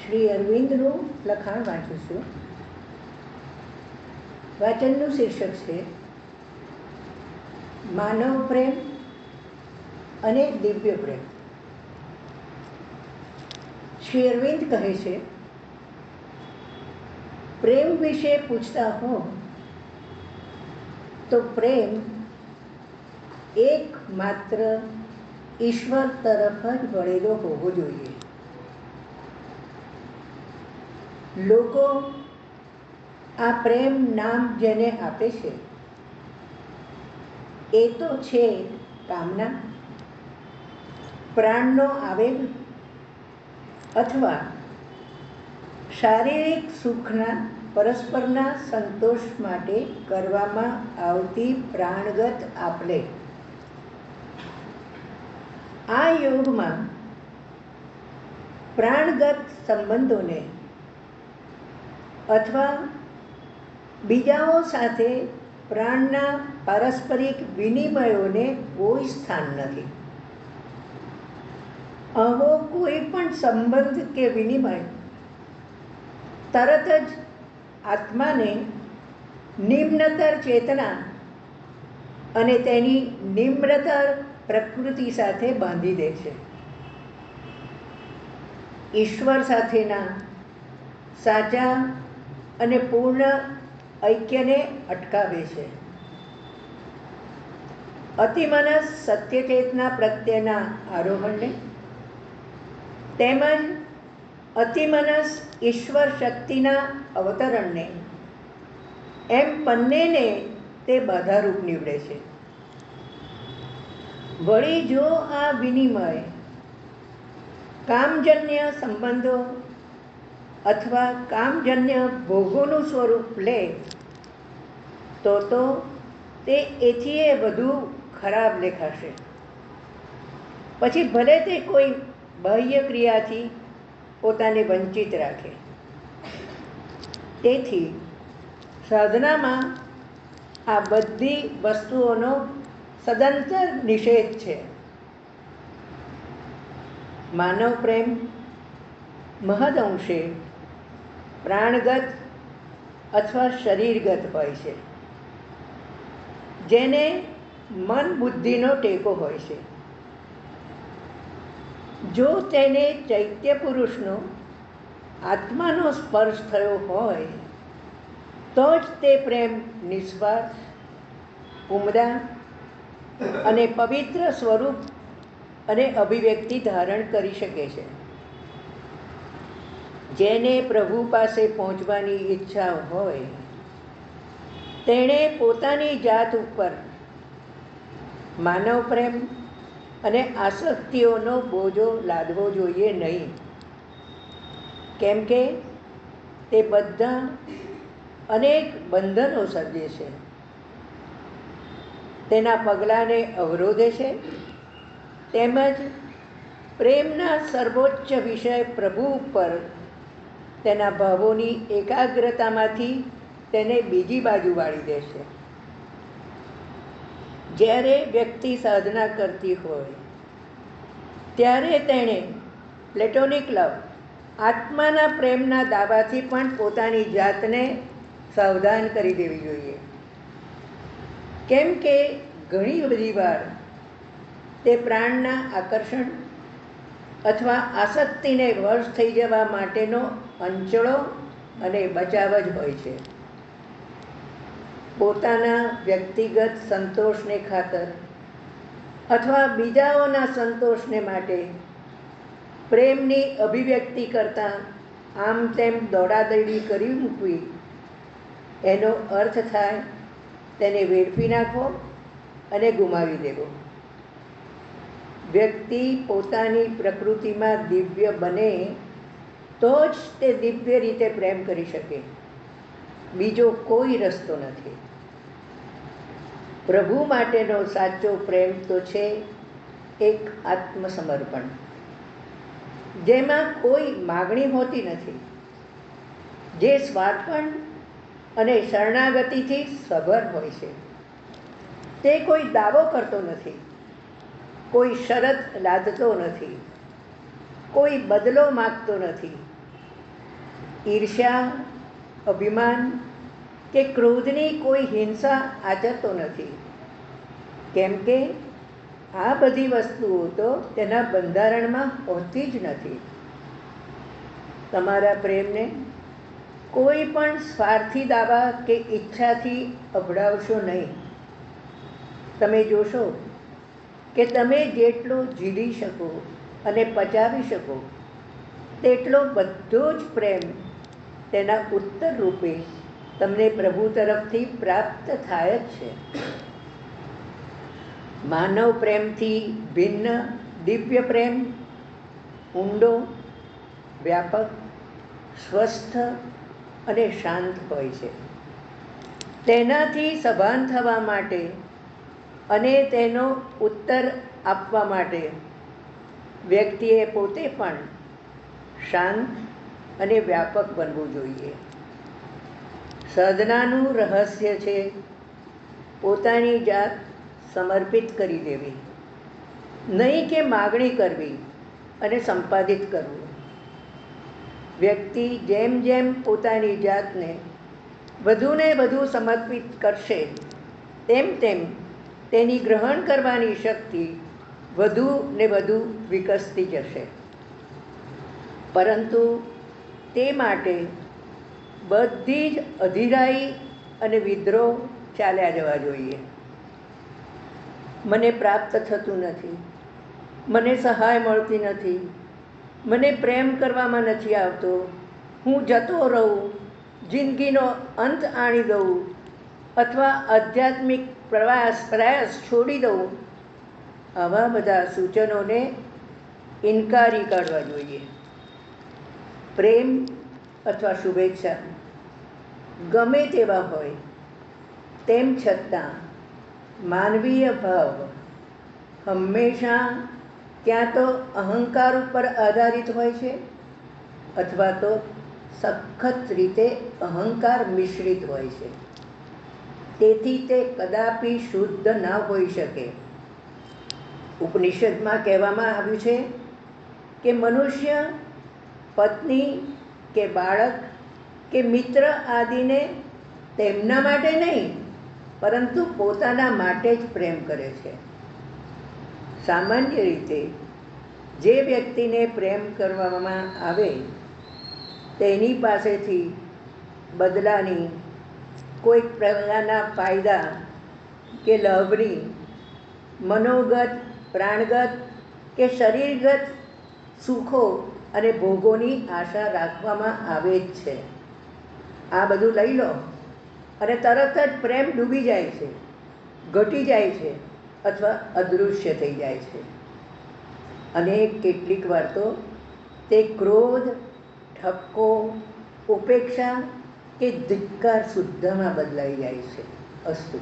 શ્રી અરવિંદનું લખાણ વાંચું છું. વાચનનું શીર્ષક છે માનવ પ્રેમ અને દિવ્ય પ્રેમ. શ્રી અરવિંદ કહે છે, પ્રેમ વિશે પૂછતા હો તો પ્રેમ એકમાત્ર ઈશ્વર તરફ જ વળેલો હોવો જોઈએ. લોકો આ પ્રેમ નામ જેને આપે છે એ તો છે કામના, પ્રાણનો આવેગ અથવા શારીરિક સુખના પરસ્પરના સંતોષ માટે કરવામાં આવતી પ્રાણગત આપલે. આ યુગમાં પ્રાણગત સંબંધોને અથવા બીજાઓ સાથે પ્રાણના પારસ્પરિક વિનિમયોને કોઈ સ્થાન નથી. આવો કોઈ પણ સંબંધ કે વિનિમય તરત જ આત્માને નિમ્નતર ચેતના અને તેની નિમ્નતર પ્રકૃતિ સાથે બાંધી દે છે. ઈશ્વર સાથેના સાચા અને પૂર્ણ ઐક્યને અટકાવે છે. અતિમનસ સત્યચેતના પ્રત્યેના આરોહણને તેમજ અતિમનસ ઈશ્વર શક્તિના અવતરણને, એમ બંનેને તે બાધારૂપ નીવડે છે. વળી જો આ વિનિમય કામજન્ય સંબંધો અથવા કામજન્ય ભોગોનું સ્વરૂપ લે તો તે એથીએ વધુ ખરાબ દેખાશે. પછી ભલે તે કોઈ બાહ્ય ક્રિયાથી પોતાને વંચિત રાખે. તેથી સાધનામાં આ બધી વસ્તુઓનો સદંતર નિષેધ છે. માનવ પ્રેમ મહદઅંશે પ્રાણગત અથવા શરીરગત હોય છે, જેને મન બુદ્ધિનો ટેકો હોય છે. જો તેને ચૈત્ય પુરુષનો આત્માનો સ્પર્શ થયો હોય તો જ તે પ્રેમ નિસ્વાર્થ, ઉમદા અને પવિત્ર સ્વરૂપ અને અભિવ્યક્તિ ધારણ કરી શકે છે. જેને પ્રભુ પાસે પહોંચવાની ઈચ્છા હોય તેણે પોતાની જાત ઉપર માનવ પ્રેમ અને આસક્તિઓનો બોજો લાદવો જોઈએ નહીં. કેમ કે તે બધા અનેક બંધનો સર્જે છે, તેના પગલાંને અવરોધે છે, તેમજ પ્રેમના સર્વોચ્ચ વિષય પ્રભુ ઉપર તેના ભાવોની એકાગ્રતામાંથી તેને બીજી બાજુ વાળી દે છે. જ્યારે વ્યક્તિ સાધના કરતી હોય ત્યારે તેણે પ્લેટોનિક લવ, આત્માના પ્રેમના દાવાથી પણ પોતાની જાતને સાવધાન કરી દેવી જોઈએ. કેમ કે ઘણી બધી વાર તે પ્રાણના આકર્ષણ અથવા આસક્તિને વશ થઈ જવા માટેનો અંચળો અને બચાવ જ હોય છે. પોતાના વ્યક્તિગત સંતોષને ખાતર અથવા બીજાઓના સંતોષને માટે પ્રેમની અભિવ્યક્તિ કરતાં આમ તેમ દોડાદોડી કરી મૂકવી, એનો અર્થ થાય તેને વેડફી નાખવો અને ગુમાવી દેવો. વ્યક્તિ પોતાની પ્રકૃતિમાં દિવ્ય બને તો જ તે દિવ્ય રીતે પ્રેમ કરી શકે. બીજો કોઈ રસ્તો નથી. પ્રભુ માટેનો સાચો પ્રેમ તો છે એક આત્મસમર્પણ, જેમાં કોઈ માગણી હોતી નથી, જે સ્વાર્પણ અને શરણાગતિથી સભર હોય છે. તે કોઈ દાવો કરતો નથી, કોઈ શરત લાદતો નથી, કોઈ બદલો માગતો નથી, ઈર્ષ્યા, અભિમાન કે ક્રોધની કોઈ હિંસા આચરતો નથી, કેમ કે આ બધી વસ્તુઓ તો તેના બંધારણમાં હોતી જ નથી. તમારા પ્રેમને કોઈ પણ સ્વાર્થી દાવા કે ઈચ્છાથી અભડાવશો નહીં. તમે જોશો કે તમે જેટલો ઝીલી શકો અને પચાવી શકો તેટલો બધો જ પ્રેમ તેના ઉત્તર રૂપે તમને પ્રભુ તરફથી પ્રાપ્ત થાય જ છે. માનવ પ્રેમથી ભિન્ન દિવ્ય પ્રેમ ઊંડો, વ્યાપક, સ્વસ્થ અને શાંત હોય છે. તેનાથી સભાન થવા માટે અને તેનો ઉત્તર આપવા માટે વ્યક્તિએ પોતે પણ શાંત અને વ્યાપક બનવું જોઈએ. સાધનાનું રહસ્ય છે પોતાની જાત સમર્પિત કરી દેવી, નહીં કે માગણી કરવી અને સંપાદિત કરવું. વ્યક્તિ જેમ જેમ પોતાની જાતને વધુને વધુ સમર્પિત કરશે તેમ તેમ તેની ગ્રહણ કરવાની શક્તિ વધુ ને વધુ વિકસતી જશે. પરંતુ તે માટે બધી જ અધીરાઈ અને વિદ્રોહ ચાલ્યા જવા જોઈએ. મને પ્રાપ્ત થતું નથી, મને સહાય મળતી નથી, મને પ્રેમ કરવામાં નથી આવતો, હું જતો રહું, જિંદગીનો અંત આણી દઉં અથવા આધ્યાત્મિક પ્રયાસ છોડી દઉં, આવા બધા સૂચનોને ઇનકારી કાઢવા જોઈએ. પ્રેમ અથવા શુભેચ્છા ગમે તેવા હોય, તેમ છતાં માનવીય ભાવ હંમેશા ક્યાં તો અહંકાર ઉપર આધારિત હોય છે અથવા તો સખત રીતે અહંકાર મિશ્રિત હોય છે. તેથી તે કદાપી શુદ્ધ ના હોઈ શકે. ઉપનિષદમાં કહેવામાં આવ્યું છે કે મનુષ્ય પત્ની કે બાળક કે મિત્ર આદિને તેમના માટે નહીં પરંતુ પોતાના માટે જ પ્રેમ કરે છે. સામાન્ય રીતે જે વ્યક્તિને પ્રેમ કરવામાં આવે તેની પાસેથી બદલાની, કોઈક પ્રકારના ફાયદા કે લાભની મનોગત, પ્રાણગત કે શરીરગત સુખો અને ભોગોની આશા રાખવામાં આવે જ છે. આ બધું લઈ લો અને તરત જ પ્રેમ ડૂબી જાય છે, ઘટી જાય છે અથવા અદૃશ્ય થઈ જાય છે. અને કેટલીક વાર તો તે ક્રોધ, ઠપકો, ઉપેક્ષા કે ધિક્કાર શુદ્ધમાં બદલાઈ જાય છે. અસ્તુ.